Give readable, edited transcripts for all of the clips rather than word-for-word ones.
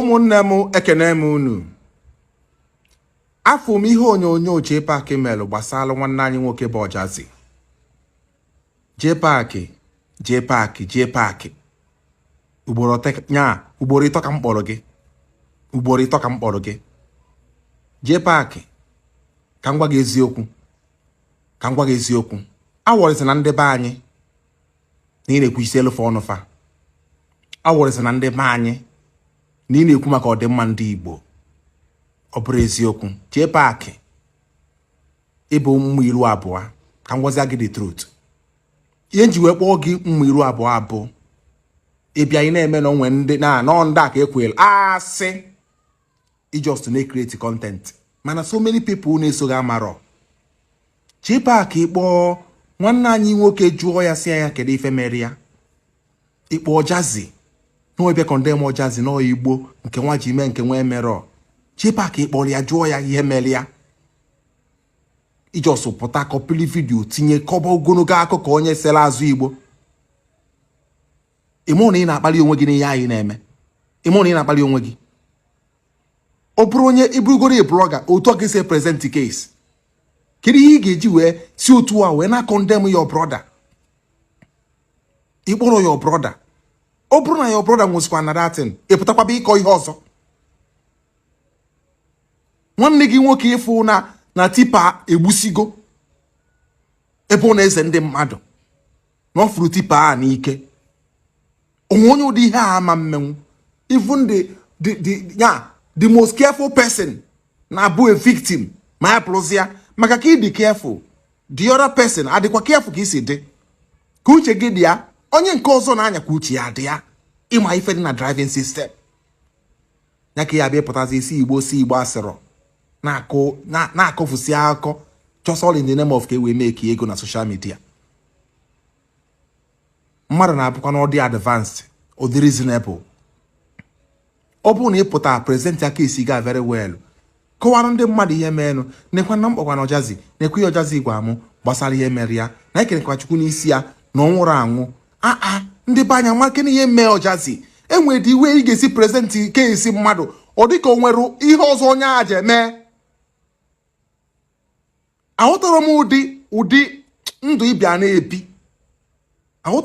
ụmụnne m ekene m unu. Afọ m ihe onyonyo Jpac melụ gbasara nwanne anyị nwoke bụ Ọjazi. Jpac ugboro ịtọ ka m kpọrọ gị. Jpac ka m gwa gị eziokwu. Awọrịsị na ndị be anyị na ị na-ekwu isi elufe ọnụ fa. Awọrịsị na ndị be anyị na ị na-ekwu maka ọdịmma ndị Igbo. Ọ bụrụ eziokwu. Jpac ịbụ ụmụ iru abụọ ka m gwazie gị the truth. Ihe nji wee kpọọ gị ụmụ iru abụọ abụ ịbịa ị na-eme na onwe ndị nọ ndị a ka ekwel asị just to create content. Mana so many people na-eso gị amarọ. Jpac ịkpọọ nwanne anyị nwoke jụọ ya si ya kedu ife mere ya. Ịkpọ Ọjazi na ebe condemn Ọjazi na Igbo nke nwa ji mee nke nwa emerọ. Jpac ịkpọrọ ya jụọ ya ihe mere ya. Ijọsụ pụta kọpili vidio tinye kọba ogologo akụkọ onye sere azụ Igbo. Ịmụ na ị na-akpali onwe gị n'ihe anyị na-eme. Ịmụ na ị na-akpali onwe gị. Ọ bụrụ onye ibugoro blogger otu ọ ga-esi present case. Kedu ihe ị ga-eji wee si otu a wee na condemn your brother? Ịkpọrọ your brother. Ọ bụrụ na your brother nwụsịkwa na datin, ịpụtakwaba ịkọ ihe ọzọ. Nwanne gị nwoke ịfụ na tipa egbusigo ebe ọ na-eze ndị mmadụ na ọ furu tipa a n'ike. Onwe onye ụdị ihe a ama mmenwu. Even the most careful person na-abụ a victim ma ya plụzia maka ka ị dị careful. The other person adịkwa careful ka isi dị. Ka uche gị dị ya, onye nke ọzọ na-anya ka uche ya dị ya. Ịma ife dị na driving system. Ya ka ya bịa pụtazi isi Igbo asịrọ. Na-akọfusi akọ just all in the name of ka we make ego na social media. Mmadụ na-abụkwa na ọ dị advanced, ọ dị reasonable. Ọ bụrụ na ịpụta present ya case ga very well. Kọwara ndị mmadụ ihe meenụ, nekwa na mkpọkwa na Ọjazi, nekwa ihe Ọjazi gwa mụ gbasara ihe mere ya, na ekenekwa Chukwu n'isi ya na ọ nwụrụ anwụ. Ndị be anya maka na ihe mee Ọjazi, enwere dị iwe ị ga-esi present case mmadụ, ọ dị ka o nwere ihe ọzọ onye a ji eme. Aghọtara m ụdị ndụ ịbịa na-ebi. Ọ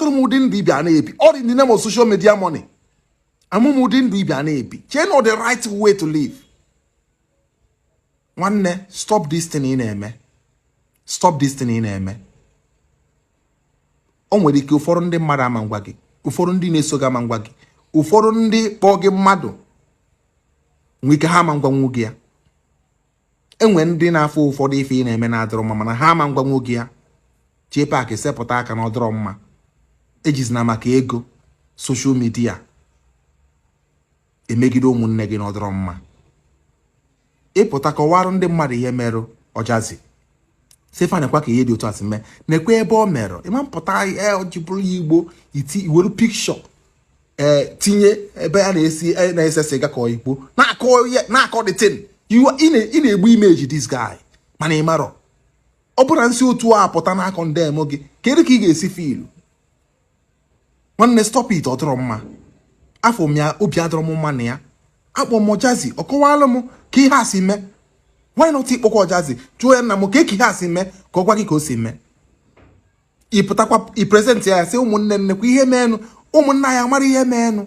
dị ndị name of social media money. Amụm ụdị ndụ ịbịa na-ebi. Chee na the right way to live. Nwanne, stop this thing ị na-eme. O nwere ike ụfọdụ ndị mmadụ ama ngwa gị, ụfọdụ ndị na-eso gị ama ngwa gị, ụfọdụ ndị kpọọ gị mmadụ nwee ike ha ama ngwanwu gị ya. Enwe ndị na-afụ ụfọdụ ife ị na-eme na-adọrọ mma mana ha ama ngwanwu gị ya. Jpac sepụta aka na ọdọrọ mma. Ejizina maka ego social media emegide ụmụnne gị na ọdọrọ mma. Ịpụta kọwarụ ndị mmadụ ihe merụ Ọjazi. Sefane kwa ka ihe dị otu asị mee. Nekwe ebe ọ merụ. Ịma mpụta ojibụrụ ya Igbo iweru picture tinye ebe a na-ese siga ka Igbo na-akọ the thing. Ị na-egbu image this guy mana ị marọ. Ọ bụrụ na nsị otu a pụta na condemn gị kedu ka ị ga-esi feel? Nwanne stop it, ọ dọrọ mma. Afọ m ya obi adọrọ m mma na ya. Akpọ m Ọjazi ọ kọwalụ m ka ihe a si mee. Why not ịkpọkwa Ọjazi jụọ ya nna m ka ihe a si mee ka ọ gwa gị ka o si mee. Ịpụtakwa present ya sị ụmụnne nnekwa ihe meenụ, ụmụnna ya mara ihe meenụ.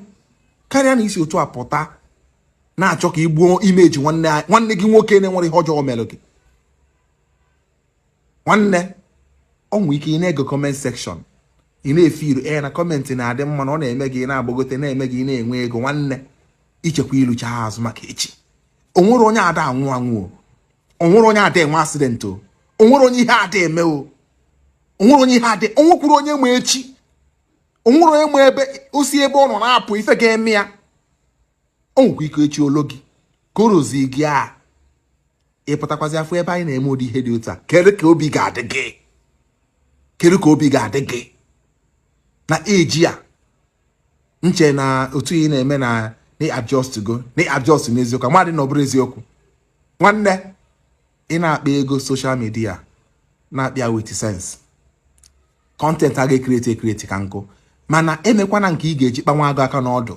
Karịa na isi otu a pụta na-achọ ka igbuo imeji nwanne gị nwoke na-enwere ihe ọjọọ melụ gị. Nwanne, ọ nwere ike ị na-ego comment section, ị na-efiru na comment na-adị mma na ọ na-eme gị na-agbagote na-eme gị na-enwe ego. Nwanne, ichekwa ilucha ha azụ maka echi. O nwere onye ada anwụ. O nwere onye ada enwe accident o. O nwere onye ihe ada eme o. O nwere onye ihe ada, o nwekwuru onye nwe echi. O nwere onye nwe ebe osi ebe ọ nọ na-apụ ife ga-eme ya. O nwekwa ike echi olo gị ka o rozi gị a. Ịpụtakwazi afọ ebe anyị na-eme ụdị ihe dị otu a. Kedu ka obi ga-adị gị na eji a nche na otu ị na-eme na adjust n'eziokwu amadị na ọ bụrụ eziokwu. Nwanne, ị na-akpa ego social media na-akpịa with sense. Content a ga-ekreti ka nkụ mana emekwana nke ị ga-eji kpanwa agụ aka n'ọdụ.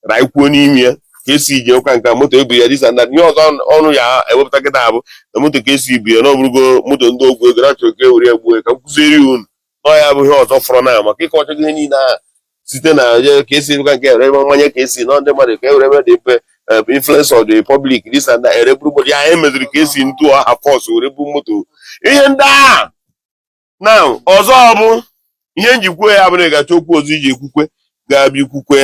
raikwuo n'ime ya ka esi ije ụka nke moto ebu ya disa nda ihe ọzọ ọnụ ya ewepụta kịta abụ na moto ka esi ibu ya n'ọbụrụgo moto ndị ogwu ego na-achọ ka ewere egbuo ka m kụzieri unu nọ ya bụ ihe ọzọ fọrọ na maka ịkọwacha ihe niile a site na ka esi ụka nke ere mmanya ka esi nọ ndị mmadụ ka ewere eme dị influence of the public disa nda ereburu ya emeziri ka esi ntụ ọha fọs were bụ moto ihe ndị a na ọzọ bụ ihe njikwa ya bụrụ gacha okwu ozu iji ekwukwe ga-abịa ikwukwe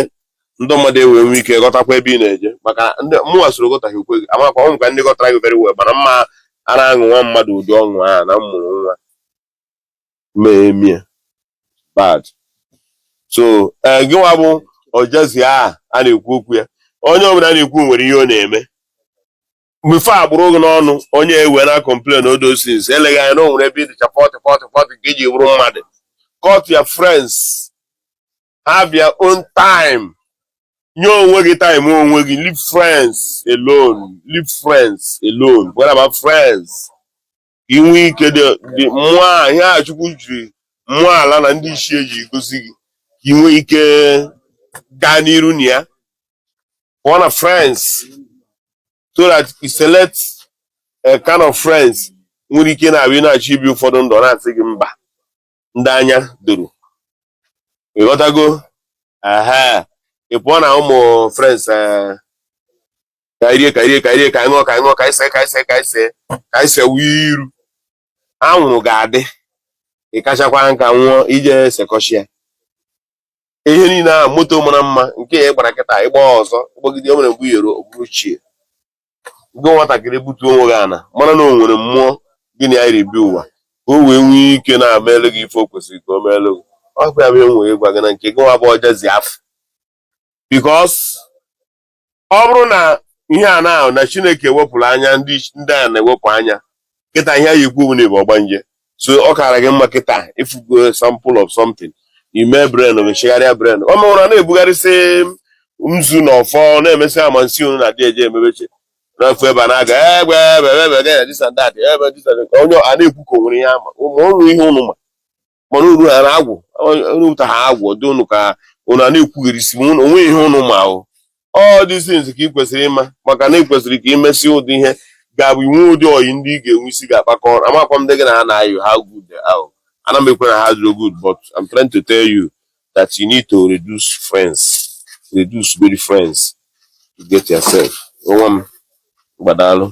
ndị mmadụ enwe ike ghọtakwa ebe ị na-eje maka mụnwa soro ghọtaghị ukwe gị amakwa ọ ka ndị ghọtara gị very well mana mma a na-aṅụ nwa mmadụ ụdị ọṅụ a na mmụrụ nwa mee bad so gịnwa bụ ọjazi a na-ekwu okwu ya onye ọbụla na-ekwu nwere ihe ọ na-eme before agbụrụ gị n'ọnụ onye ewe na complain all those things eleghị anya na o nwere ebe ịdịcha 40 ka iji bụrụ mmadụ. Cut your friends, have your own time. Nye onwe gị time onwe gị. Leave friends alone. Leave friends alone. What about friends? Inwe ike dị mmụọ ihe a Chukwu jiri mmụọ ala na ndị Ishi eji gosi gị inwe ike gaa n'iru na ya. One of friends so that you select a kind of friends nwere ike na-abịa na-achọ ibi ụfọdụ ndụ na-asị gị mba ndị anya doro. Ịghọtago? Aha. Ị pụọ na ụmụ friends ka anyị ṅụọ ka anyị see wiru anwụrụ ga-adị ị kachakwa nka nwụọ ije sekọshia ihe niile ahụ moto mara mma nke ya gbara kịta ịgba ọzọ gbagide o nwere mgbe iyero oburu chie go nwatakịrị butuo onwe gị ana mana na o nwere mmụọ gị na ya iribi ụwa ka o wee nwee ike na-amelu gị ife o kwesịrị ka o meelu gị. Ọ bụ ya bụ enwere ịgwa gị na nke gị nwa bụ ọjazi afọ because ọ bụrụ na ihe a na Chineke wepụrụ anya ndị a na-ewepụ anya kịta ihe anyị ekwu na ịbụ ọgbanje so ọ kara gị mma kịta ifugo sample of something ime brain mechigharịa brain ọ mụrụ na-ebugharịsị nzu na ọfọ na-emesị amansi unu na dị eje emebeche n'afọ ebe a na-aga egbe onye a na-ekwu ka o nwere ihe ama ụmụ ihe ụnụ mana uru ha na-agwụ ụta ha agwụ dị ụnụ ka ụnụ a na-ekwugherisi onwe ihe ụnụ ma ahụ all these things ka ị kwesịrị ịma maka na ị kwesịrị ka imesi ụdị ihe ga-abụ inwe ụdị oyi ndị ị ga-enwe isi ga-akpakọ ọrụ. Amakwa m ndị gị na ha na-ayụ how good they are. Ana m ekwe na ha do good but I'm trying to tell you that you need to reduce friends, reduce good friends to get yourself. Nwa m gbadalụ.